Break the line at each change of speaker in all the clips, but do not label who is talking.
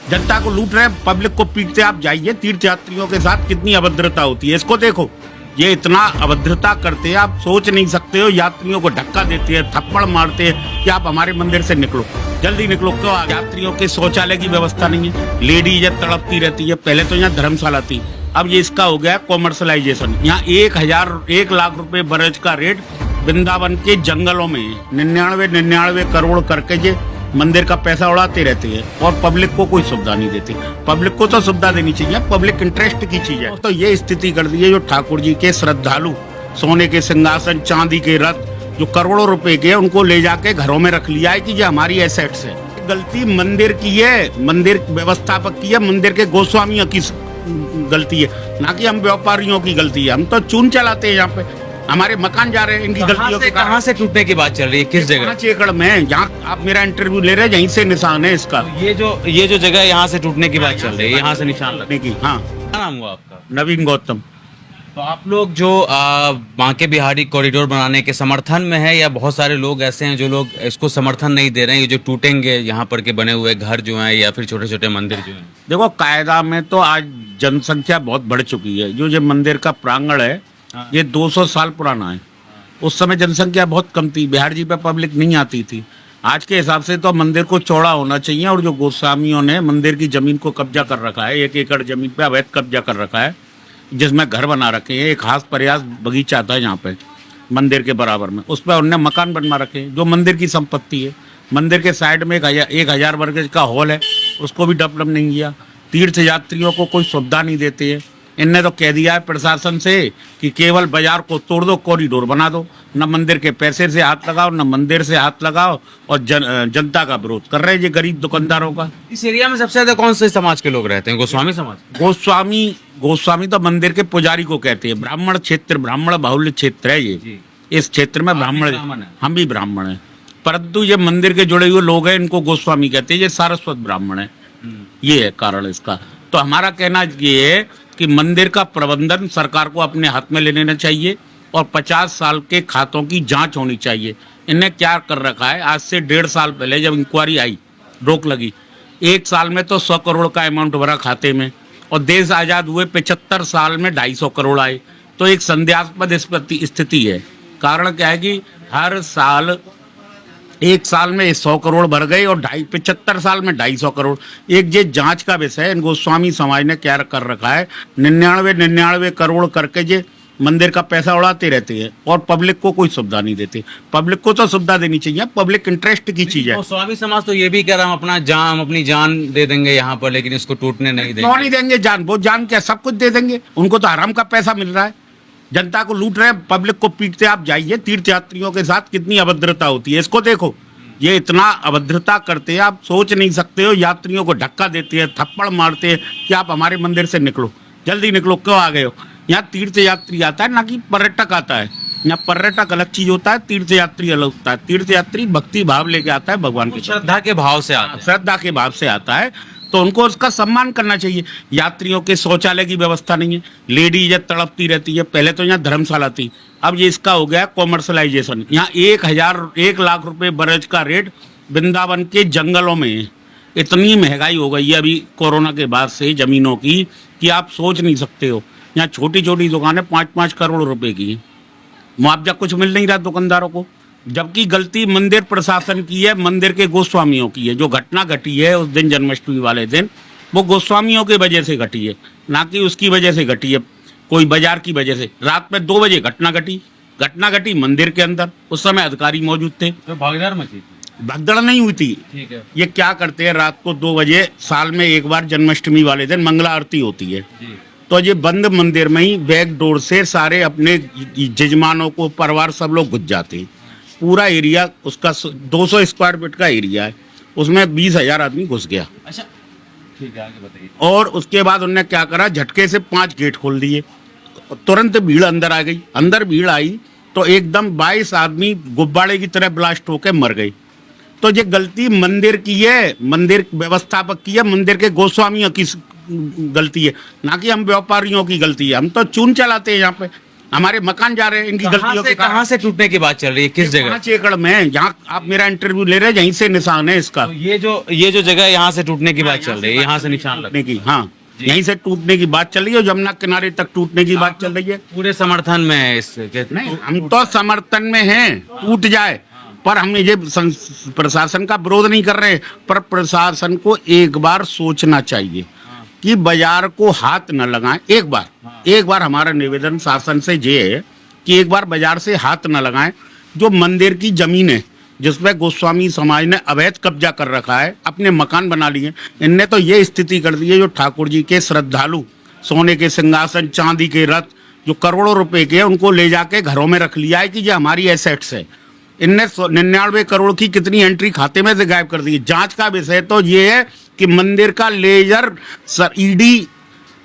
जनता को लूट रहे हैं, पब्लिक को पीटते। आप जाइए तीर्थ यात्रियों के साथ कितनी अभद्रता होती है, इसको देखो। ये इतना अभद्रता करते हैं, आप सोच नहीं सकते हो। यात्रियों को धक्का देते हैं, थप्पड़ मारते हैं कि आप हमारे मंदिर से निकलो, जल्दी निकलो। क्यों? यात्रियों के शौचालय की व्यवस्था नहीं है, लेडीज तड़पती रहती है। पहले तो यहाँ धर्मशाला थी, अब ये इसका हो गया कॉमर्शलाइजेशन। यहाँ 1 लाख रुपए बरज का रेट वृंदावन के जंगलों में 99 करोड़ करके ये मंदिर का पैसा उड़ाते रहते हैं और पब्लिक को कोई सुविधा नहीं देते। पब्लिक को तो सुविधा देनी चाहिए, पब्लिक इंटरेस्ट की चीज है। तो ये स्थिति कर दी है जो ठाकुर जी के श्रद्धालु सोने के सिंहासन, चांदी के रथ जो करोड़ों रुपए के, उनको ले जाके घरों में रख लिया है कि ये हमारी एसेट्स है। गलती मंदिर की है, मंदिर व्यवस्थापक की है, मंदिर के गोस्वामियों की गलती है, ना कि हम व्यापारियों की गलती है। हम तो चून चलाते हैं, यहाँ पे हमारे मकान जा रहे हैं इनकी गलतियों के कारण।
कहाँ से टूटने की बात चल रही है, किस जगह?
5 एकड़ में, जहाँ आप मेरा इंटरव्यू ले रहे हैं, यहीं से निशान है इसका।
ये जो जगह यहाँ से टूटने की बात चल रही है, यहाँ से निशान लगने
की। हाँ,
क्या नाम हुआ आपका?
नवीन गौतम।
तो आप लोग जो बांके बिहारी कॉरिडोर बनाने के समर्थन में है, या बहुत सारे लोग ऐसे हैं जो लोग इसको समर्थन नहीं दे रहे हैं, ये जो टूटेंगे यहाँ पर के बने हुए घर जो हैं या फिर छोटे छोटे मंदिर जो हैं?
देखो, कायदा में तो आज जनसंख्या बहुत बढ़ चुकी है। जो ये मंदिर का प्रांगण है, ये 200 साल पुराना है। उस समय जनसंख्या बहुत कम थी, बिहार जी पे पब्लिक नहीं आती थी। आज के हिसाब से तो मंदिर को चौड़ा होना चाहिए। और जो गोस्वामियों ने मंदिर की जमीन को कब्जा कर रखा है, 1 एकड़ जमीन पे अवैध कब्जा कर रखा है, जिसमें घर बना रखे हैं। एक खास प्रयास बगीचा था यहाँ पे मंदिर के बराबर में, उस पर उन्होंने मकान बनवा रखे हैं जो मंदिर की संपत्ति है। मंदिर के साइड में 1000 वर्ग गज का हॉल है, उसको भी डेवलप नहीं किया। तीर्थ यात्रियों को कोई सुविधा नहीं देते हैं। इनने तो कह दिया है प्रशासन से कि केवल बाजार को तोड़ दो, कॉरिडोर बना दो। न मंदिर के पैसे से हाथ लगाओ, न मंदिर से हाथ लगाओ, और जनता का विरोध कर रहे हैं ये गरीब दुकानदारों का।
इस एरिया में सबसे ज्यादा कौन से समाज के लोग रहते हैं? गोस्वामी समाज?
गोस्वामी तो मंदिर के पुजारी को कहते हैं। ब्राह्मण क्षेत्र, ब्राह्मण बाहुल्य क्षेत्र है ये। इस क्षेत्र में ब्राह्मण, हम भी ब्राह्मण हैं, परंतु ये मंदिर के जुड़े हुए लोग हैं, इनको गोस्वामी कहते हैं। ये सारस्वत ब्राह्मण है, ये है कारण इसका। तो हमारा कहना ये है कि मंदिर का प्रबंधन सरकार को अपने हाथ में ले लेना चाहिए और 50 साल के खातों की जांच होनी चाहिए। इन्हें क्या कर रखा है, आज से 1.5 साल पहले जब इंक्वायरी आई, रोक लगी, 1 साल में तो 100 करोड़ का अमाउंट भरा खाते में, और देश आज़ाद हुए 75 साल में 250 करोड़ आए। तो एक संदेहास्पद स्थिति है। कारण क्या है कि हर साल 1 साल में 100 करोड़ भर गए और 75 साल में 250 करोड़। एक ये जांच का विषय है। गोस्वामी समाज ने क्या कर रखा है, 99 करोड़ करके ये मंदिर का पैसा उड़ाते रहते हैं और पब्लिक को कोई सुविधा नहीं देते। पब्लिक को तो सुविधा देनी चाहिए, पब्लिक इंटरेस्ट की चीज है।
गोस्वामी समाज तो ये भी कह रहा हम अपनी जान दे देंगे यहाँ पर, लेकिन इसको टूटने नहीं देंगे।
क्यों नहीं देंगे जान? वो जान क्या, सब कुछ दे देंगे। उनको तो हराम का पैसा मिल रहा है, जनता को लूट रहे हैं, पब्लिक को पीटते। आप जाइए तीर्थ यात्रियों के साथ कितनी अभद्रता होती है, इसको देखो। ये इतना अभद्रता करते हैं, आप सोच नहीं सकते हो। यात्रियों को धक्का देते हैं, थप्पड़ मारते हैं कि आप हमारे मंदिर से निकलो, जल्दी निकलो। क्यों आ गए हो? यहाँ तीर्थ यात्री आता है, ना कि पर्यटक आता है। यहाँ पर्यटक अलग चीज होता है, तीर्थ यात्री अलग होता है। तीर्थ यात्री भक्ति भाव लेके आता है, भगवान की
श्रद्धा के भाव से आता है,
श्रद्धा के भाव से आता है, तो उनको उसका सम्मान करना चाहिए। यात्रियों के शौचालय की व्यवस्था नहीं है, लेडीज तड़पती रहती है। पहले तो यहाँ धर्मशाला थी, अब ये इसका हो गया कॉमर्शलाइजेशन। यहाँ 1 लाख रुपए बरज का रेट वृंदावन के जंगलों में है। इतनी महंगाई हो गई है अभी कोरोना के बाद से जमीनों की कि आप सोच नहीं सकते हो। यहाँ छोटी छोटी दुकानें 5-5 करोड़ रुपए की हैं। मुआवजा कुछ मिल नहीं रहा दुकानदारों को, जबकि गलती मंदिर प्रशासन की है, मंदिर के गोस्वामियों की है। जो घटना घटी है उस दिन, जन्माष्टमी वाले दिन, वो गोस्वामियों की वजह से घटी है, ना कि उसकी वजह से घटी है, कोई बाजार की वजह से। रात में 2 बजे घटना घटी मंदिर के अंदर। उस समय अधिकारी मौजूद थे,
तो भागदौड़ मची थी?
भगदड़ नहीं हुई थी।
ठीक है।
ये क्या करते हैं, रात को 2 बजे, साल में एक बार जन्माष्टमी वाले दिन मंगला आरती होती है, तो ये बंद मंदिर में ही बैक डोर से सारे अपने जजमानों को, परिवार सब लोग घुस जाते हैं। पूरा एरिया उसका 200 स्क्वायर फीट का एरिया है, उसमें 20,000 आदमी घुस गया।
अच्छा, ठीक है, आगे बताइए।
और उसके बाद उन्होंने क्या करा, झटके से 5 गेट खोल दिए, तुरंत भीड़ अंदर आ गई। अंदर भीड़ आई तो एकदम 22 आदमी गुब्बारे की तरह ब्लास्ट होकर मर गए। तो ये गलती मंदिर की है, मंदिर व्यवस्थापक की है, मंदिर के गोस्वामियों की गलती है, ना कि हम व्यापारियों की गलती है। हम तो चून चलाते हैं यहाँ पे, हमारे मकान जा रहे हैं इनकी गलतियों के कारण।
कहाँ से टूटने की बात चल रही है, किस जगह?
5 एकड़ में, जहाँ आप मेरा इंटरव्यू ले रहे हैं, यहीं से निशान है इसका।
तो ये जो जगह है, यहाँ से टूटने की बात चल रही है, यहाँ से निशान
टूटने की, हाँ, यहीं से टूटने की बात चल रही है, यमुना किनारे तक टूटने की बात चल रही है।
पूरे समर्थन में है इसके?
नहीं, हम तो समर्थन में हैं, टूट जाए, पर हम ये प्रशासन का विरोध नहीं कर रहे, पर प्रशासन को एक बार सोचना चाहिए कि बाजार को हाथ न लगाएं। एक बार हमारा निवेदन शासन से ये है कि एक बार बाजार से हाथ न लगाएं। जो मंदिर की जमीन है जिसमें गोस्वामी समाज ने अवैध कब्जा कर रखा है, अपने मकान बना लिए, इनने तो ये स्थिति कर दी है, जो ठाकुर जी के श्रद्धालु सोने के सिंहासन, चांदी के रथ जो करोड़ों रुपए के, उनको ले जाके घरों में रख लिया है कि ये हमारी एसेट्स है। इनने 99 करोड़ की कितनी एंट्री खाते में से गायब कर दी है। जांच का विषय तो ये है कि मंदिर का लेजर ईडी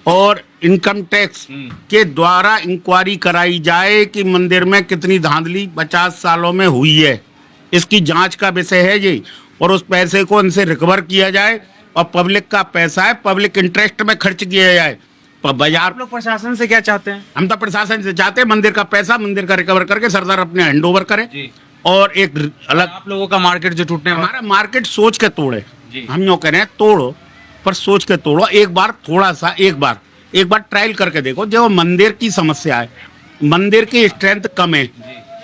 और इनकम टैक्स के द्वारा इंक्वायरी कराई जाए कि मंदिर में कितनी धांधली 50 सालों में हुई है। इसकी जांच का विषय है ये, और उस पैसे को इनसे रिकवर किया जाए, और पब्लिक का पैसा है, पब्लिक इंटरेस्ट में खर्च किया जाए। बाजार,
आप लोग प्रशासन से क्या चाहते हैं?
हम तो प्रशासन से चाहते हैं मंदिर का पैसा मंदिर का रिकवर करके सरदार अपने हैंड ओवर करे, और एक अलग
आप लोगों का मार्केट जो टूटने वाला,
हमारा मार्केट सोच के तोड़े।
जी।
हम यूँ कह रहे हैं तोड़ो, पर सोच के तोड़ो। एक बार थोड़ा सा एक बार ट्रायल करके देखो। जो मंदिर की समस्या है, मंदिर की स्ट्रेंथ कम है,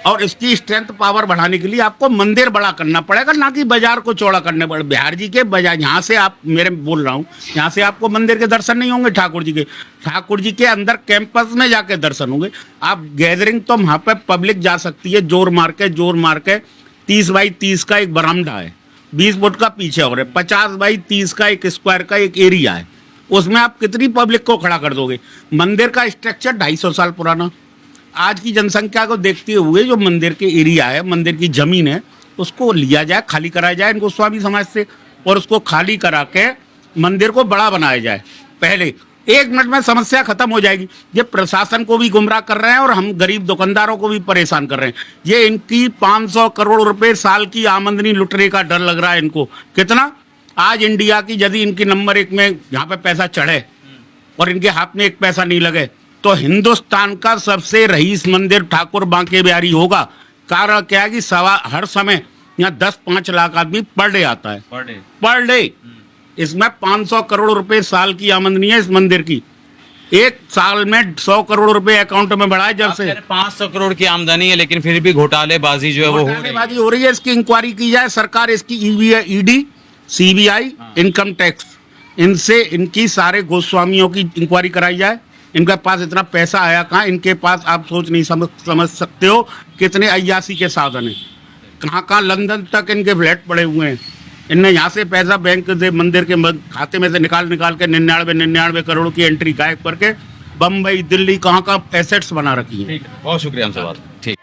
और इसकी स्ट्रेंथ पावर बढ़ाने के लिए आपको मंदिर बड़ा करना पड़ेगा, ना कि बाजार को चौड़ा करने पड़े। बिहार जी के बाजार, यहाँ से आप, मेरे बोल रहा हूँ, यहाँ से आपको मंदिर के दर्शन नहीं होंगे ठाकुर जी के अंदर कैंपस में जाके दर्शन होंगे। आप गैदरिंग तो वहाँ पे पब्लिक जा सकती है, जोर मार के 30 बाई 30 का एक बरामदा है, 20 फुट का पीछे और है, 50 बाई 30 का एक स्क्वायर का एक एरिया है, उसमें आप कितनी पब्लिक को खड़ा कर दोगे? मंदिर का स्ट्रक्चर 250 साल पुराना, आज की जनसंख्या को देखते हुए जो मंदिर के एरिया है, मंदिर की जमीन है, उसको लिया जाए, खाली कराया जाए इनको गोस्वामी समाज से, और उसको खाली करा के मंदिर को बड़ा बनाया जाए। पहले 1 मिनट में समस्या खत्म हो जाएगी। ये प्रशासन को भी गुमराह कर रहे हैं, और हम गरीब दुकानदारों को भी परेशान कर रहे हैं। ये इनकी 500 करोड़ रुपए साल की आमदनी लुटने का डर लग रहा है इनको। कितना? आज इंडिया की यदि इनकी नंबर 1 में यहाँ पे पैसा चढ़े और इनके हाथ में 1 पैसा नहीं लगे, तो हिंदुस्तान का सबसे रईस मंदिर ठाकुर बांके बिहारी होगा। कारण क्या है कि हर समय यहाँ 10-5 लाख आदमी पर डे आता है, पर डे। इसमें 500 करोड़ रुपए साल की आमदनी है इस मंदिर की। एक साल में 100 करोड़ रुपए अकाउंट में बढ़ा है जब से।
500 करोड़ की आमदनी है, लेकिन फिर भी घोटालेबाजी जो है वो
हो रही है। इसकी इंक्वायरी की जाए, सरकार इसकी ईडी, सीबीआई, इनकम टैक्स, इनसे इनकी सारे गोस्वामियों की इंक्वायरी कराई जाए। इनके पास इतना पैसा आया कहाँ? इनके पास आप सोच नहीं समझ सकते हो कितने अय्यासी के साधन हैं। कहाँ लंदन तक इनके फ्लैट पड़े हुए हैं। इनने यहाँ से पैसा बैंक से मंदिर के खाते में से निकाल के 99 करोड़ की एंट्री गायब करके बम्बई, दिल्ली, कहाँ एसेट्स बना रखी है।
बहुत शुक्रिया हमसे बात। ठीक।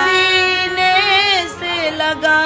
सीने से लगा